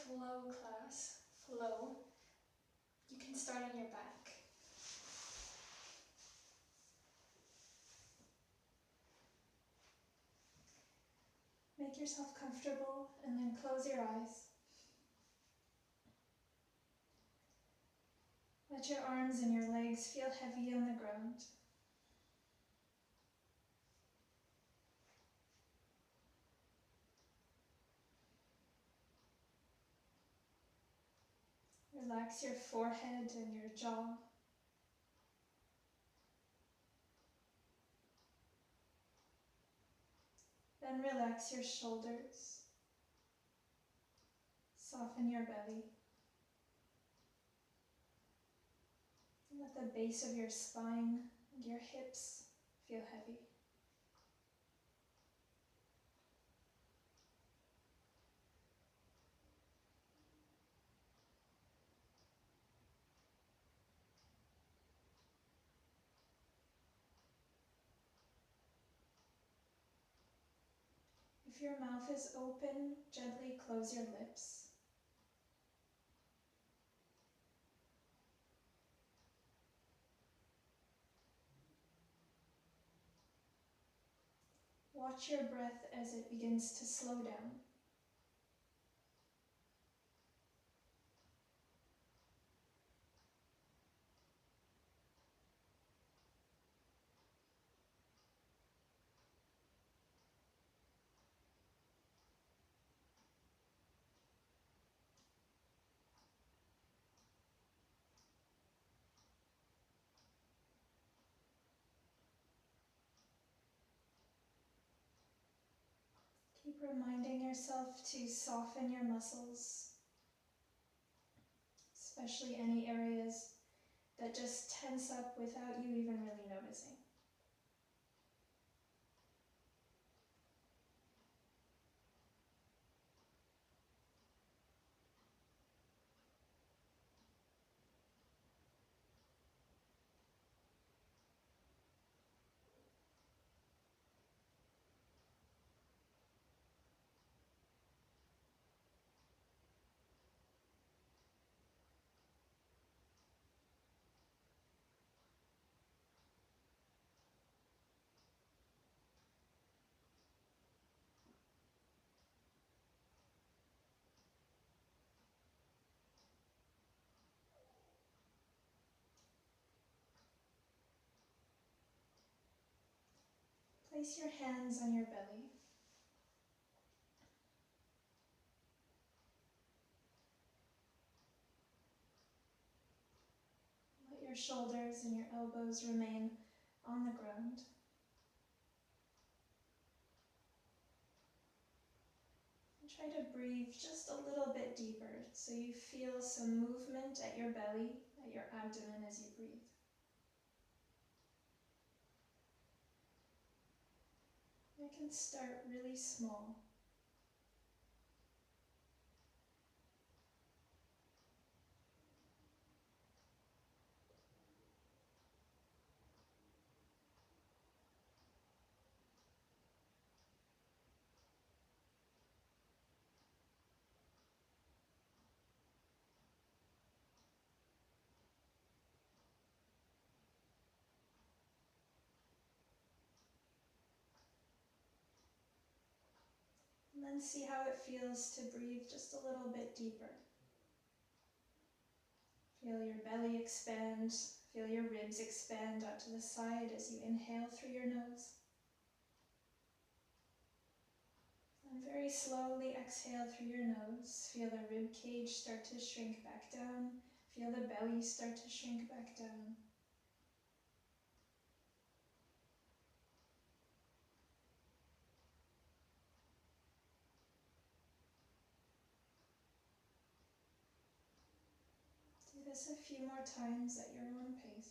flow class, flow. You can start on your back. Make yourself comfortable and then close your eyes. Let your arms and your legs feel heavy on the ground. Relax your forehead and your jaw. Then relax your shoulders. Soften your belly. Let the base of your spine and your hips feel heavy. If your mouth is open, gently close your lips. Watch your breath as it begins to slow down. Keep reminding yourself to soften your muscles, especially any areas that just tense up without you even really noticing. Place your hands on your belly. Let your shoulders and your elbows remain on the ground. And try to breathe just a little bit deeper so you feel some movement at your belly, at your abdomen as you breathe. You can start really small. And then see how it feels to breathe just a little bit deeper. Feel your belly expand, feel your ribs expand out to the side as you inhale through your nose. And very slowly exhale through your nose. Feel the rib cage start to shrink back down. Feel the belly start to shrink back down. Do this a few more times at your own pace.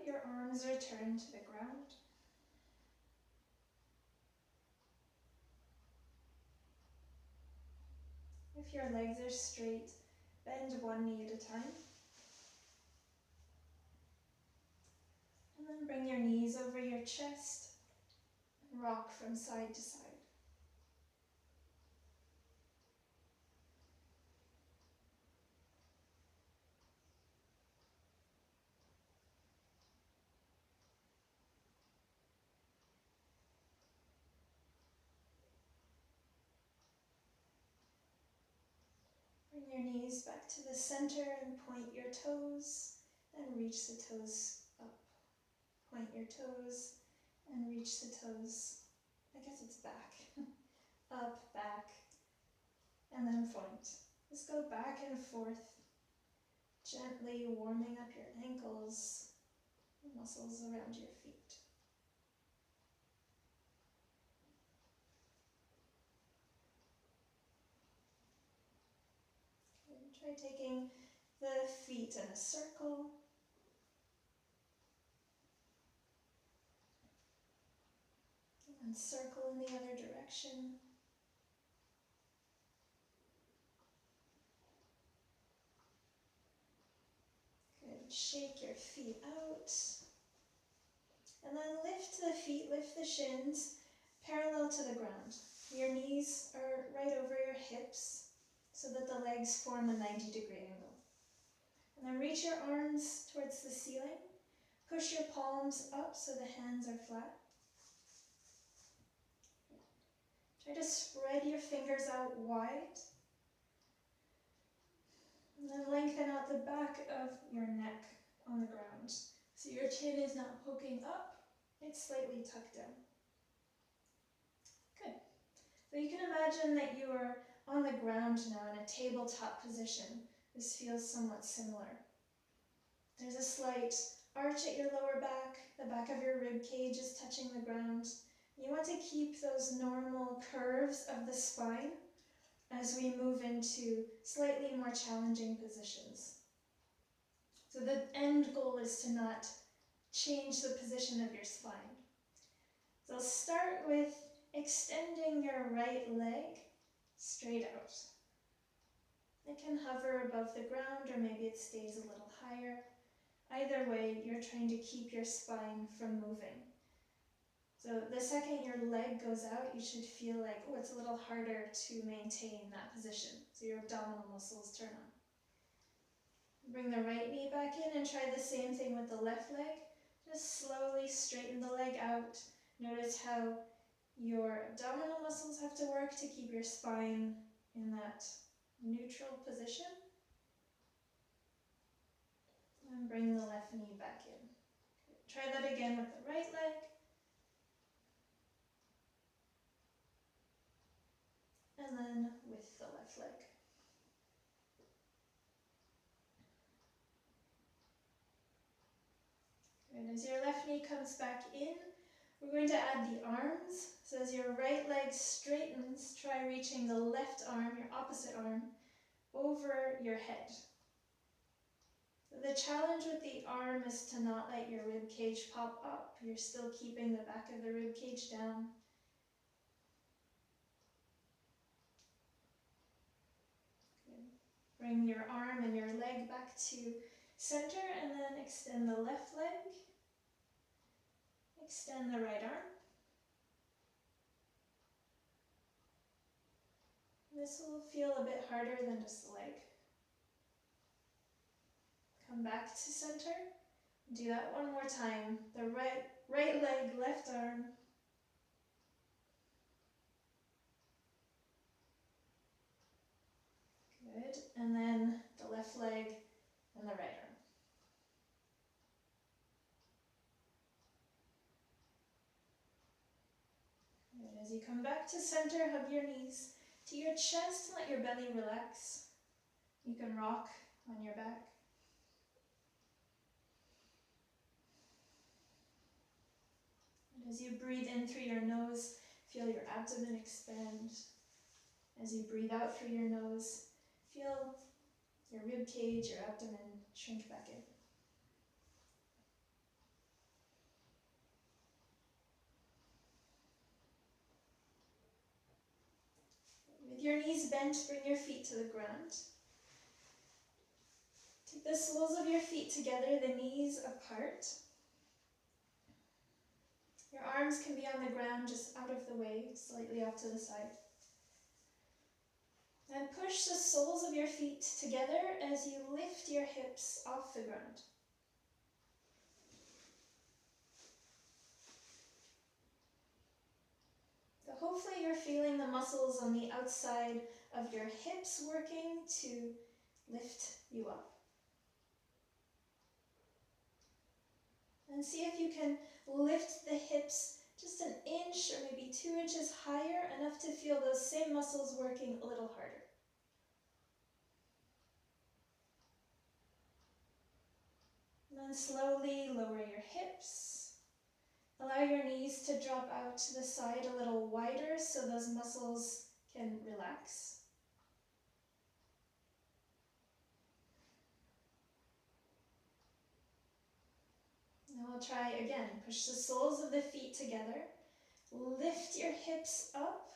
let your arms return to the ground. If your legs are straight, bend one knee at a time. And then bring your knees over your chest and rock from side to side. Bring your knees back to the center and point your toes, then reach the toes up. Point your toes and reach the toes. I guess it's back. Up, back, and then point. Just go back and forth, gently warming up your ankles, the muscles around your feet. And try taking the feet in a circle. And circle in the other direction. Good. Shake your feet out. And then lift the feet, lift the shins parallel to the ground. Your knees are right over your hips so that the legs form a 90-degree angle. And then reach your arms towards the ceiling. Push your palms up so the hands are flat. Try to spread your fingers out wide. And then lengthen out the back of your neck on the ground. So your chin is not poking up, it's slightly tucked down. Good. So you can imagine that you are on the ground now in a tabletop position. This feels somewhat similar. There's a slight arch at your lower back. The back of your rib cage is touching the ground. You want to keep those normal curves of the spine as we move into slightly more challenging positions. So the end goal is to not change the position of your spine. So start with extending your right leg straight out. It can hover above the ground or maybe it stays a little higher. Either way, you're trying to keep your spine from moving. So the second your leg goes out, you should feel like, oh, it's a little harder to maintain that position. So your abdominal muscles turn on. Bring the right knee back in and try the same thing with the left leg. Just slowly straighten the leg out. Notice how your abdominal muscles have to work to keep your spine in that neutral position. And bring the left knee back in. Try that again with the right leg. And then with the left leg. Good. As your left knee comes back in, we're going to add the arms. So as your right leg straightens, try reaching the left arm, your opposite arm, over your head. The challenge with the arm is to not let your rib cage pop up. You're still keeping the back of the rib cage down. Good. Bring your arm and your leg back to center and then extend the left leg. Extend the right arm. This will feel a bit harder than just the leg. Come back to center. Do that one more time. The right leg, left arm. Good. And then the left leg and the right arm. Good. As you come back to center, hug your knees to your chest and let your belly relax. You can rock on your back. And as you breathe in through your nose, feel your abdomen expand. As you breathe out through your nose, feel your rib cage, your abdomen shrink back in. bent, bring your feet to the ground. Take the soles of your feet together, the knees apart. Your arms can be on the ground, just out of the way, slightly off to the side. And push the soles of your feet together as you lift your hips off the ground. So hopefully you're feeling the muscles on the outside of your hips working to lift you up. And see if you can lift the hips just an inch or maybe 2 inches higher, enough to feel those same muscles working a little harder. And then slowly lower your hips. Allow your knees to drop out to the side a little wider so those muscles can relax. Now we'll try again. Push the soles of the feet together. Lift your hips up.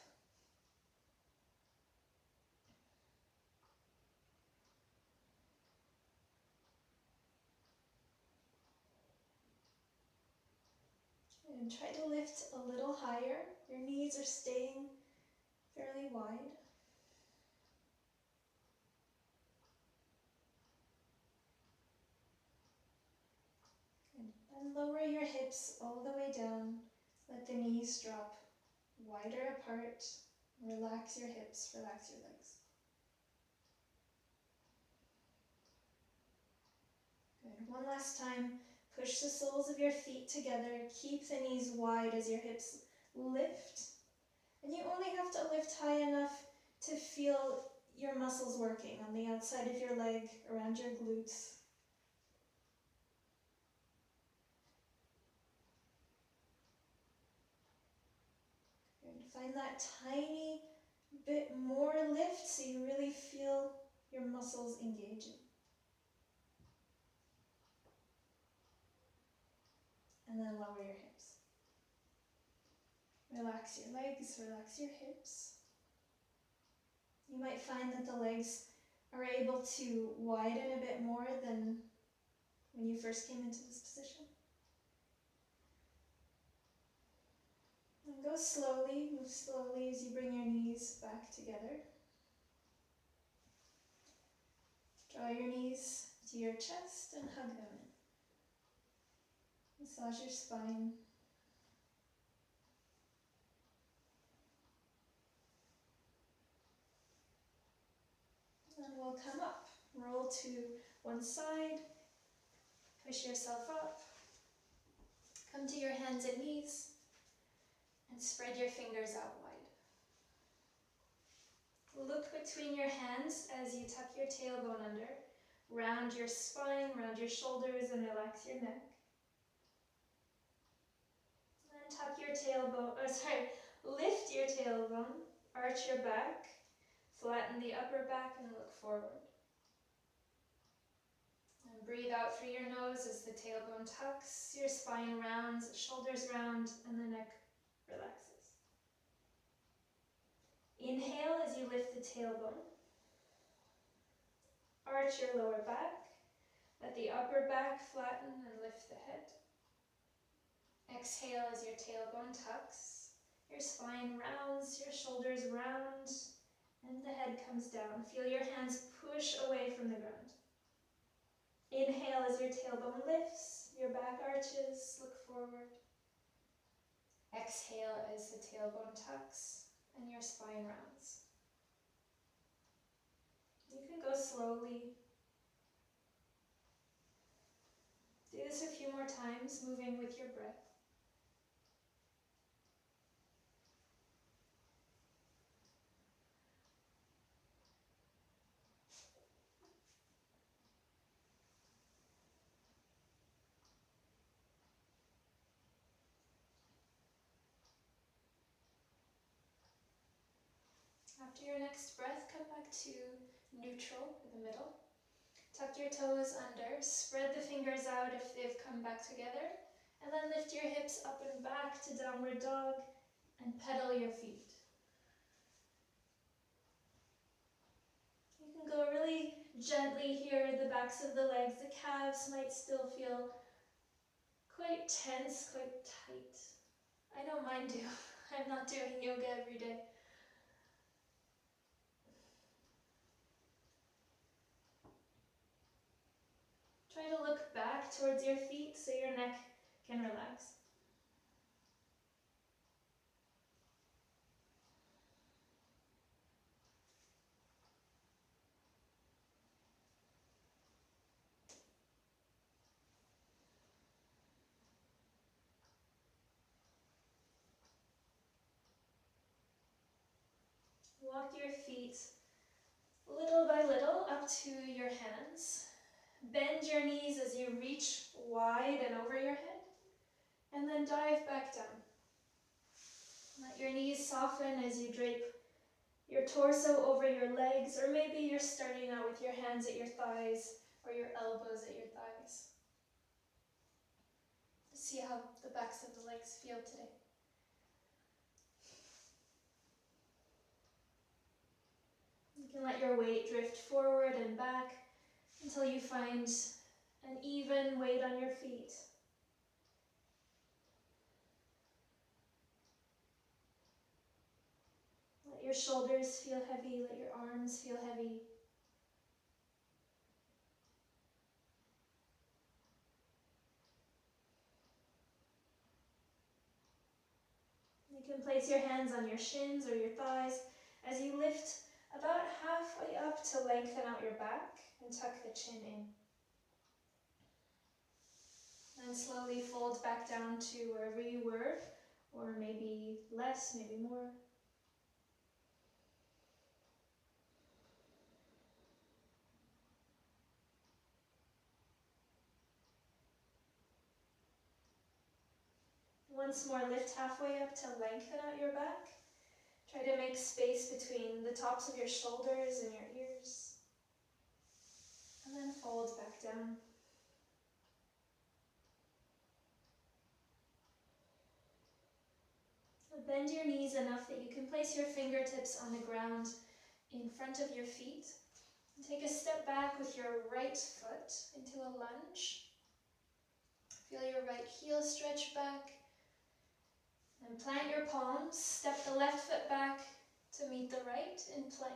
And try to lift a little higher. Your knees are staying fairly wide. Good. And lower your hips all the way down. Let the knees drop wider apart. Relax your hips, relax your legs. Good. One last time. Push the soles of your feet together. Keep the knees wide as your hips lift. And you only have to lift high enough to feel your muscles working on the outside of your leg, around your glutes. Good. Find that tiny bit more lift so you really feel your muscles engaging. And then lower your hips. Relax your legs, relax your hips. You might find that the legs are able to widen a bit more than when you first came into this position. And go slowly, move slowly as you bring your knees back together. Draw your knees to your chest and hug them in. Massage your spine. And we'll come up. Roll to one side. Push yourself up. Come to your hands and knees. And spread your fingers out wide. Look between your hands as you tuck your tailbone under. Round your spine, round your shoulders, and relax your neck. And tuck your tailbone, lift your tailbone, arch your back, flatten the upper back and look forward. And breathe out through your nose as the tailbone tucks, your spine rounds, shoulders round, and the neck relaxes. Inhale as you lift the tailbone. Arch your lower back. Let the upper back flatten and lift the head. Exhale as your tailbone tucks. Your spine rounds, your shoulders round, and the head comes down. Feel your hands push away from the ground. Inhale as your tailbone lifts, your back arches, look forward. Exhale as the tailbone tucks and your spine rounds. You can go slowly. Do this a few more times, moving with your breath. After your next breath, come back to neutral in the middle. Tuck your toes under, spread the fingers out if they've come back together, and then lift your hips up and back to downward dog and pedal your feet. can go really gently here, the backs of the legs. The calves might still feel quite tense, quite tight. I know mine do. I'm not doing yoga every day. Try to look back towards your feet so your neck can relax. Walk your feet little by little up to your hands. Bend your knees as you reach wide and over your head, and then dive back down. Let your knees soften as you drape your torso over your legs, or maybe you're starting out with your hands at your thighs or your elbows at your thighs. See how the backs of the legs feel today. You can let your weight drift forward and back until you find an even weight on your feet. Let your shoulders feel heavy, let your arms feel heavy. You can place your hands on your shins or your thighs as you lift about halfway up to lengthen out your back and tuck the chin in. Then slowly fold back down to wherever you were, or maybe less, maybe more. Once more, lift halfway up to lengthen out your back. Try to make space between the tops of your shoulders and your ears. And then fold back down. Bend your knees enough that you can place your fingertips on the ground in front of your feet. Take a step back with your right foot into a lunge. Feel your right heel stretch back. And plant your palms. Step the left foot back to meet the right in plank.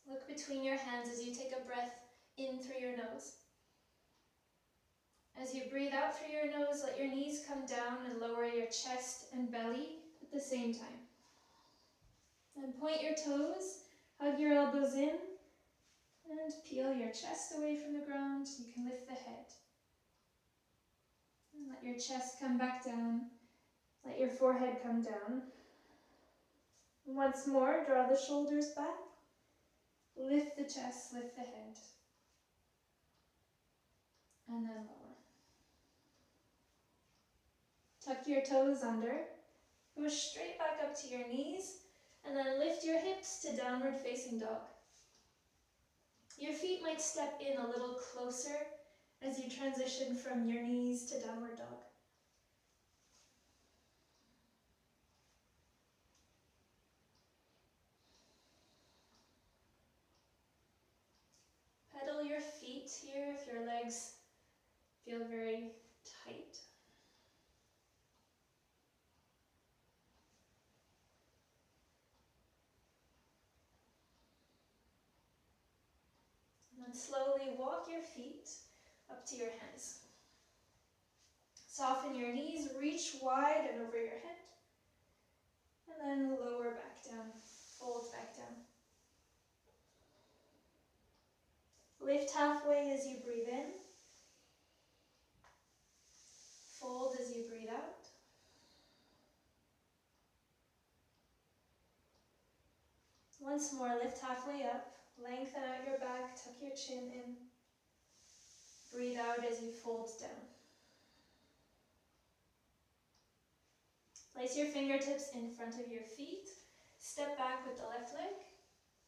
Look between your hands as you take a breath in through your nose. As you breathe out through your nose, let your knees come down and lower your chest and belly at the same time. And point your toes, hug your elbows in, and peel your chest away from the ground. You can lift the head. And let your chest come back down. Let your forehead come down. Once more, draw the shoulders back. Lift the chest, lift the head. And then lower. Tuck your toes under. Go straight back up to your knees. And then lift your hips to downward facing dog. Your feet might step in a little closer as you transition from your knees to downward dog. Pedal your feet here if your legs feel very tight. And then slowly walk your feet up to your hands. Soften your knees, reach wide and over your head. And then lower back down, fold back down. Lift halfway as you breathe in. Fold as you breathe out. Once more, lift halfway up. Lengthen out your back, tuck your chin in. Breathe out as you fold down. Place your fingertips in front of your feet. Step back with the left leg.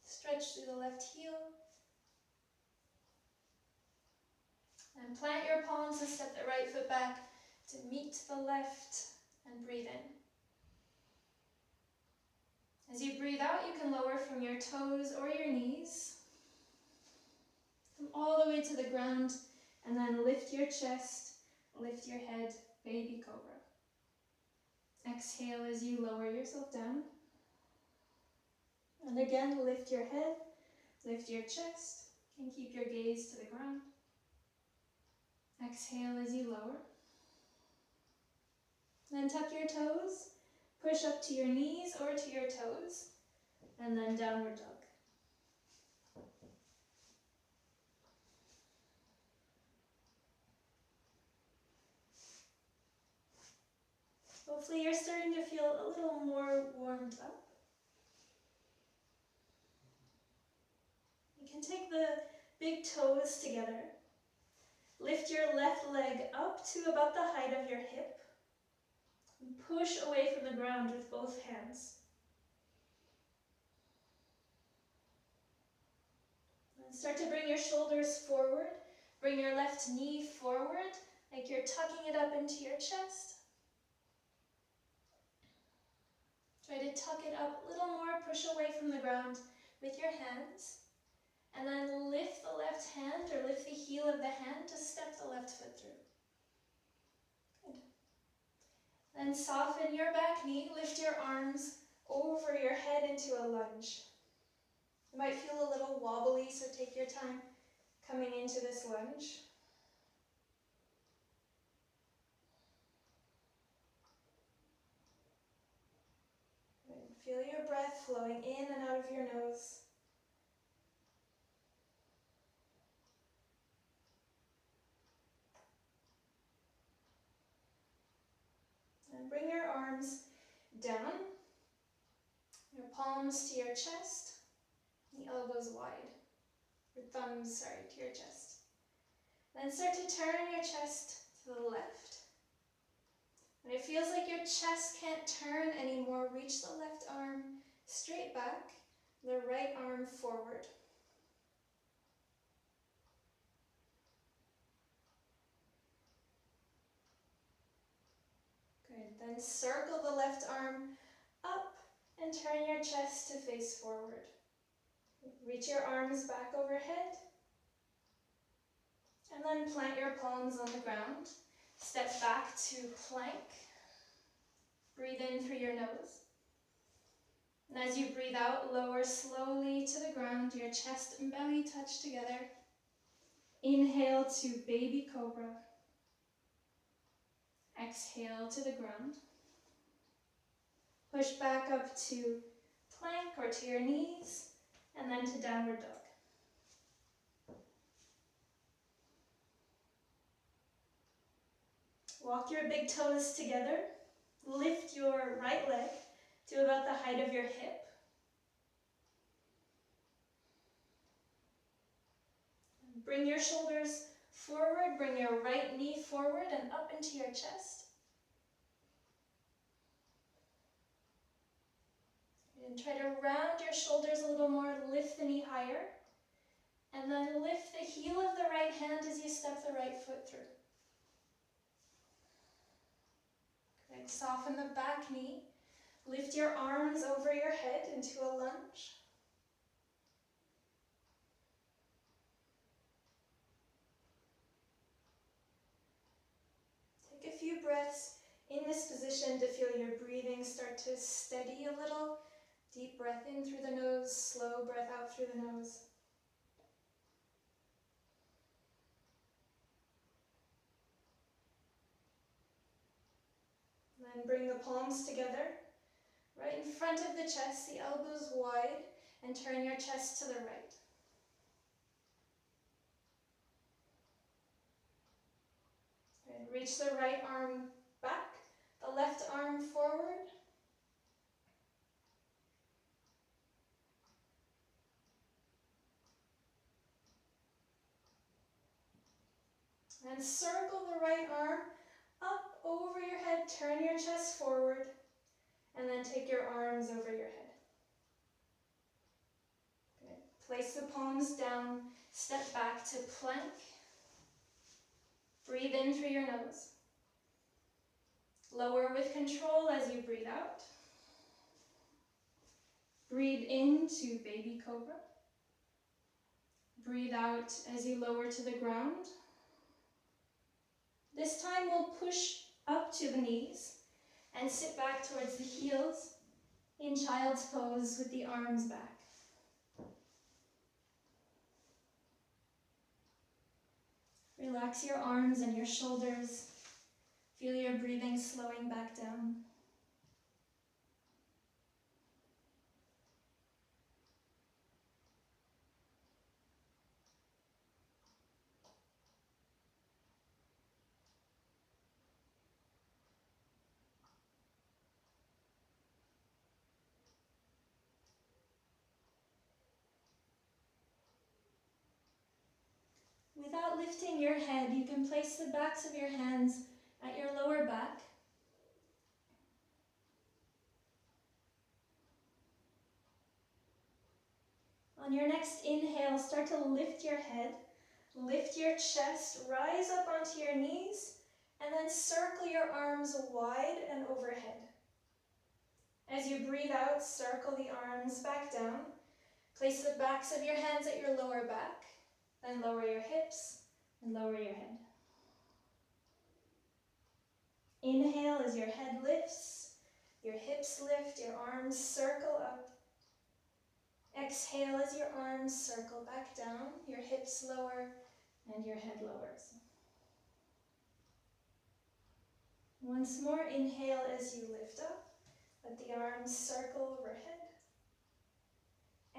Stretch through the left heel. And plant your palms and step the right foot back to meet the left and breathe in. As you breathe out, you can lower from your toes or your knees. Come all the way to the ground, and then lift your chest, lift your head, baby cobra. Exhale as you lower yourself down. And again, lift your head, lift your chest, and keep your gaze to the ground. Exhale as you lower. Then tuck your toes, push up to your knees or to your toes, and then downward dog. Hopefully you're starting to feel a little more warmed up. You can take the big toes together. Lift your left leg up to about the height of your hip. And push away from the ground with both hands. And start to bring your shoulders forward. Bring your left knee forward, like you're tucking it up into your chest. Try to tuck it up a little more, push away from the ground with your hands. And then lift the left hand or lift the heel of the hand to step the left foot through. Good. Then soften your back knee, lift your arms over your head into a lunge. You might feel a little wobbly, so take your time coming into this lunge. Good. Feel your breath flowing in and out of your nose. And bring your arms down, your palms to your chest, the elbows wide, your thumbs, to your chest. Then start to turn your chest to the left. When it feels like your chest can't turn anymore, reach the left arm straight back, the right arm forward. Good. Then circle the left arm up and turn your chest to face forward. Reach your arms back overhead. And then plant your palms on the ground. Step back to plank. Breathe in through your nose. And as you breathe out, lower slowly to the ground. Your chest and belly touch together. Inhale to baby cobra. Exhale to the ground. Push back up to plank or to your knees, and then to downward dog. Walk your big toes together. Lift your right leg to about the height of your hip. Bring your shoulders forward, bring your right knee forward and up into your chest. And try to round your shoulders a little more, lift the knee higher. And then lift the heel of the right hand as you step the right foot through. Good. Soften the back knee. Lift your arms over your head into a lunge. Take a few breaths in this position to feel your breathing start to steady a little. Deep breath in through the nose, slow breath out through the nose. Then bring the palms together, right in front of the chest, the elbows wide, and turn your chest to the right. And reach the right arm back, the left arm forward. And circle the right arm up over your head, turn your chest forward, and then take your arms over your head. Good. Place the palms down, step back to plank. Breathe in through your nose. Lower with control as you breathe out. Breathe into baby cobra. Breathe out as you lower to the ground. This time we'll push up to the knees and sit back towards the heels in child's pose with the arms back. Relax your arms and your shoulders. Feel your breathing slowing back down. Without lifting your head, you can place the backs of your hands at your lower back. On your next inhale, start to lift your head, lift your chest, rise up onto your knees, and then circle your arms wide and overhead. As you breathe out, circle the arms back down. Place the backs of your hands at your lower back, then lower your hips and lower your head. Inhale as your head lifts, your hips lift, your arms circle up. Exhale as your arms circle back down, your hips lower and your head lowers. Once more, inhale as you lift up, let the arms circle overhead.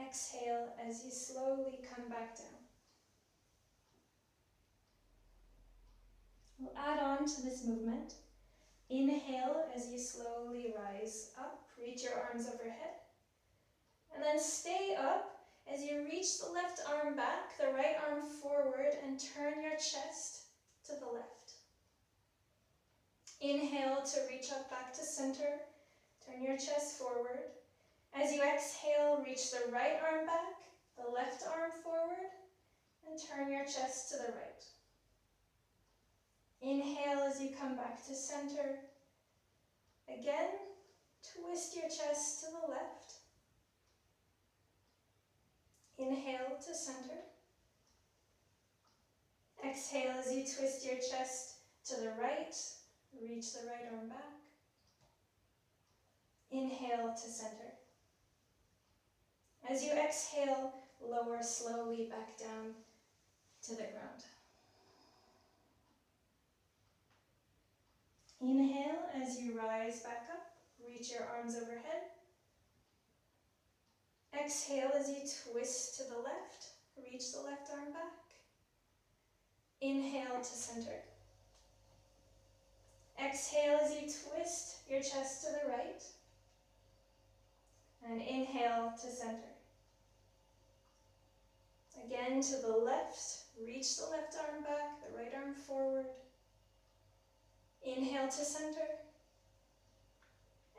Exhale as you slowly come back down. We'll add on to this movement. Inhale as you slowly rise up, reach your arms overhead. And then stay up as you reach the left arm back, the right arm forward, and turn your chest to the left. Inhale to reach up back to center, turn your chest forward. As you exhale, reach the right arm back, the left arm forward, and turn your chest to the right. Inhale as you come back to center. Again, twist your chest to the left. Inhale to center. Exhale as you twist your chest to the right. Reach the right arm back. Inhale to center. As you exhale, lower slowly back down to the ground. Inhale as you rise back up. Reach your arms overhead. Exhale as you twist to the left. Reach the left arm back. Inhale to center. Exhale as you twist your chest to the right. And inhale to center. Again to the left. Reach the left arm back, the right arm forward. Inhale to center.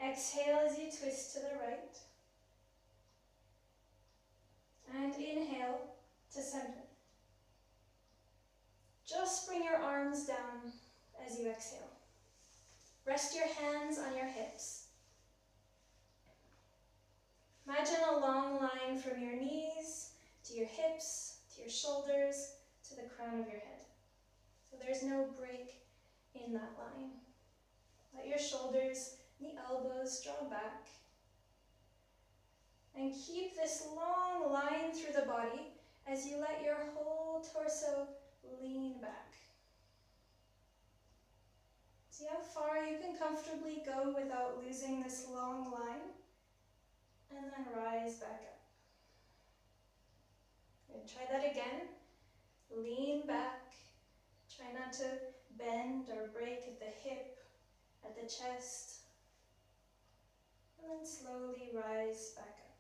Exhale as you twist to the right. And inhale to center. Just bring your arms down as you exhale. Rest your hands on your hips. Imagine a long line from your knees to your hips, to your shoulders, to the crown of your head. So there's no break in that line. Let your shoulders and the elbows draw back. And keep this long line through the body as you let your whole torso lean back. See how far you can comfortably go without losing this long line. And then rise back up. Good. Try that again. Lean back. Try not to bend or break at the hip, at the chest. And then slowly rise back up.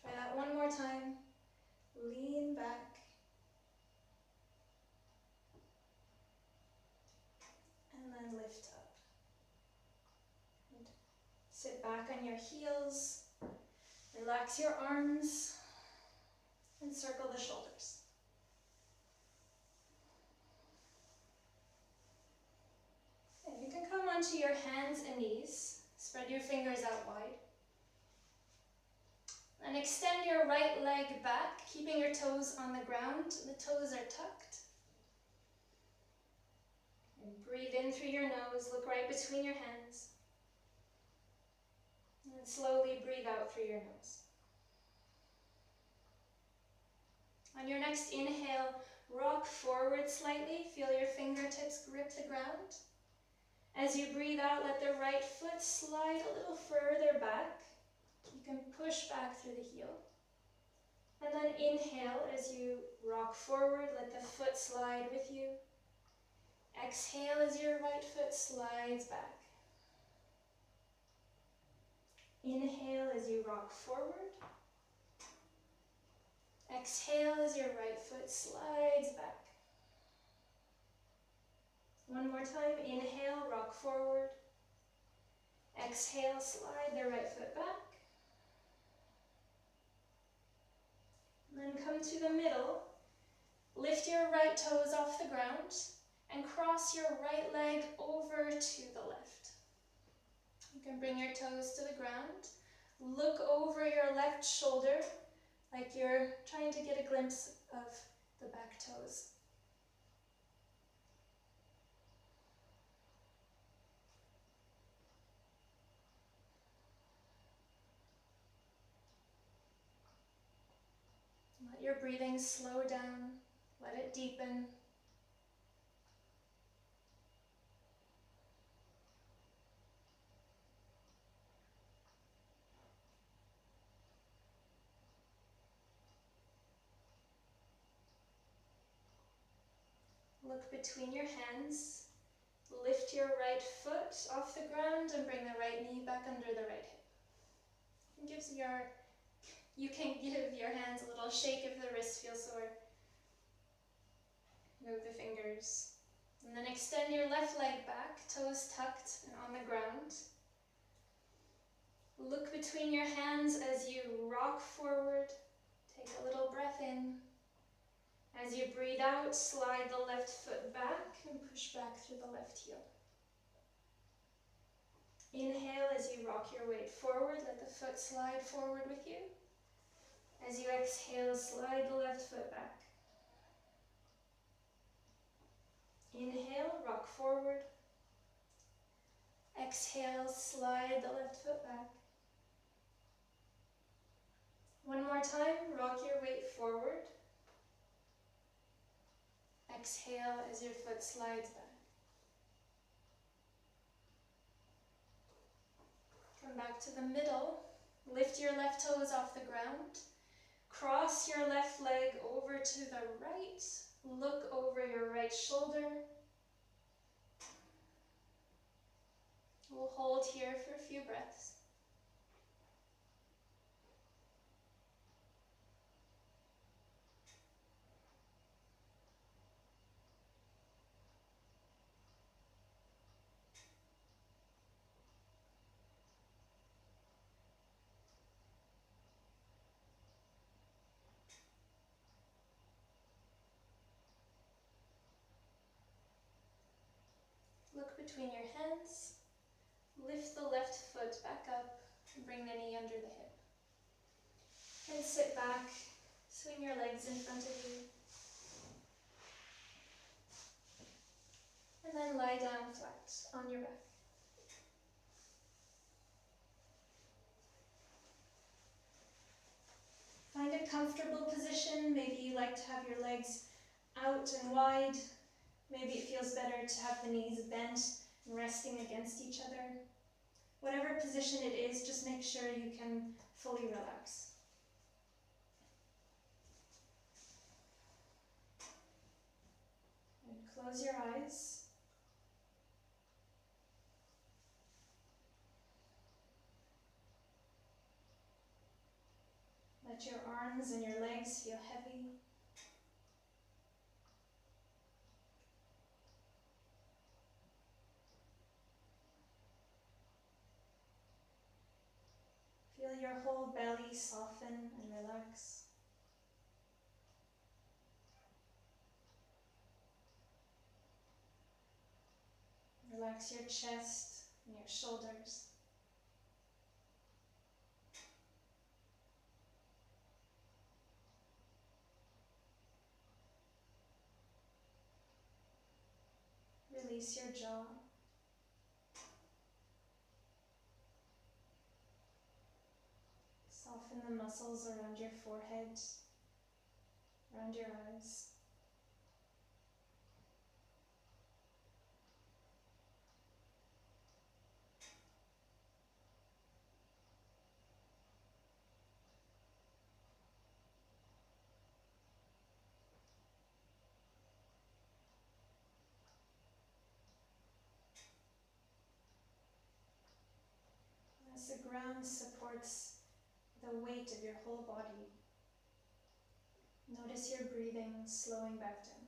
Try that one more time. Lean back. And then lift up. And sit back on your heels. Relax your arms. And circle the shoulders. And you can come onto your hands and knees. Spread your fingers out wide. And extend your right leg back, keeping your toes on the ground. The toes are tucked. And breathe in through your nose, look right between your hands. And slowly breathe out through your nose. On your next inhale, rock forward slightly. Feel your fingertips grip the ground. As you breathe out, let the right foot slide a little further back. You can push back through the heel. And then inhale as you rock forward, let the foot slide with you. Exhale as your right foot slides back. Inhale as you rock forward. Exhale as your right foot slides back. One more time, inhale, rock forward. Exhale, slide the right foot back. And then come to the middle. Lift your right toes off the ground and cross your right leg over to the left. You can bring your toes to the ground. Look over your left shoulder like you're trying to get a glimpse of the back toes. Let your breathing slow down. Let it deepen. Look between your hands. Lift your right foot off the ground and bring the right knee back under the right hip. You can give your hands a little shake if the wrists feel sore. Move the fingers. And then extend your left leg back, toes tucked and on the ground. Look between your hands as you rock forward. Take a little breath in. As you breathe out, slide the left foot back and push back through the left heel. Inhale as you rock your weight forward, let the foot slide forward with you. As you exhale, slide the left foot back. Inhale, rock forward. Exhale, slide the left foot back. One more time, rock your weight forward. Exhale as your foot slides back. Come back to the middle. Lift your left toes off the ground. Cross your left leg over to the right. Look over your right shoulder. We'll hold here for a few breaths. Look between your hands. Lift the left foot back up and bring the knee under the hip. And sit back, swing your legs in front of you. And then lie down flat on your back. Find a comfortable position. Maybe you like to have your legs out and wide. Maybe it feels better to have the knees bent and resting against each other. Whatever position it is, just make sure you can fully relax. And close your eyes. Let your arms and your legs feel heavy. Feel your whole belly soften and relax. Relax your chest and your shoulders. Release your jaw. Soften the muscles around your forehead, around your eyes. As the ground supports the weight of your whole body, notice your breathing slowing back down.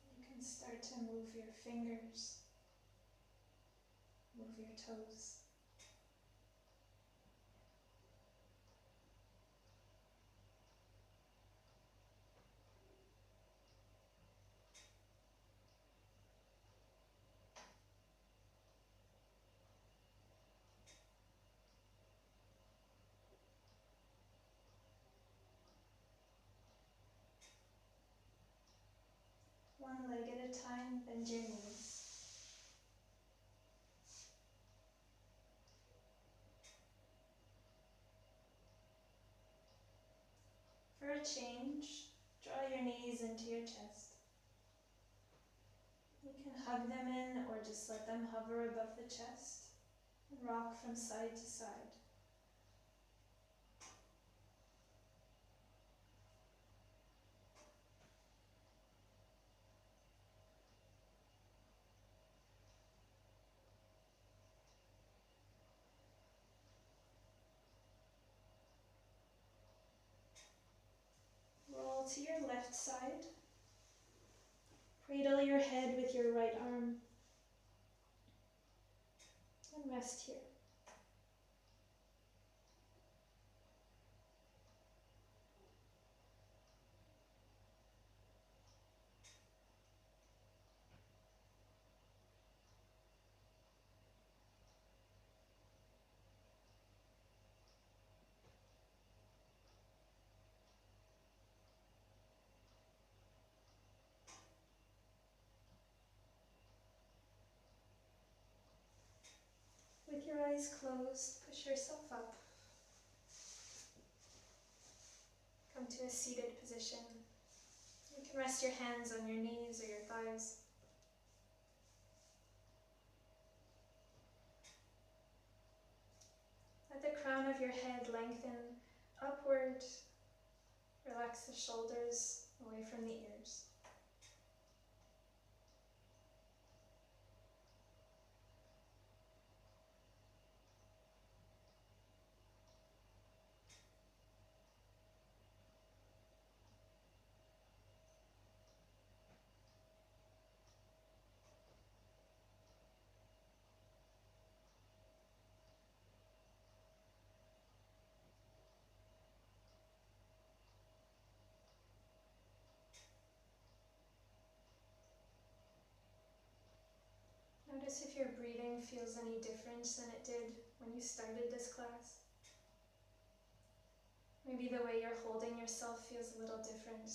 You can start to move your fingers, move your toes. One leg at a time, bend your knees. For a change, draw your knees into your chest. You can hug them in or just let them hover above the chest and rock from side to side. roll to your left side. Cradle your head with your right arm. And rest here. With your eyes closed, push yourself up. Come to a seated position. You can rest your hands on your knees or your thighs. Let the crown of your head lengthen upward. Relax the shoulders away from the ears. Notice if your breathing feels any different than it did when you started this class. Maybe the way you're holding yourself feels a little different.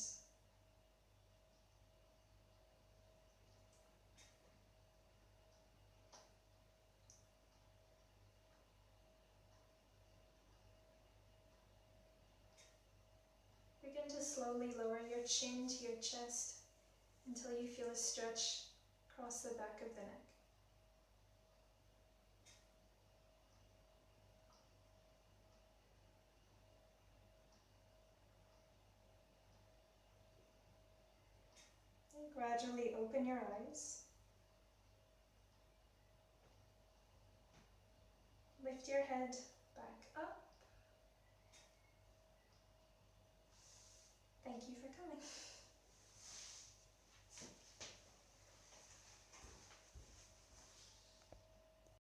Begin to slowly lower your chin to your chest until you feel a stretch across the back of the neck. And gradually open your eyes. Lift your head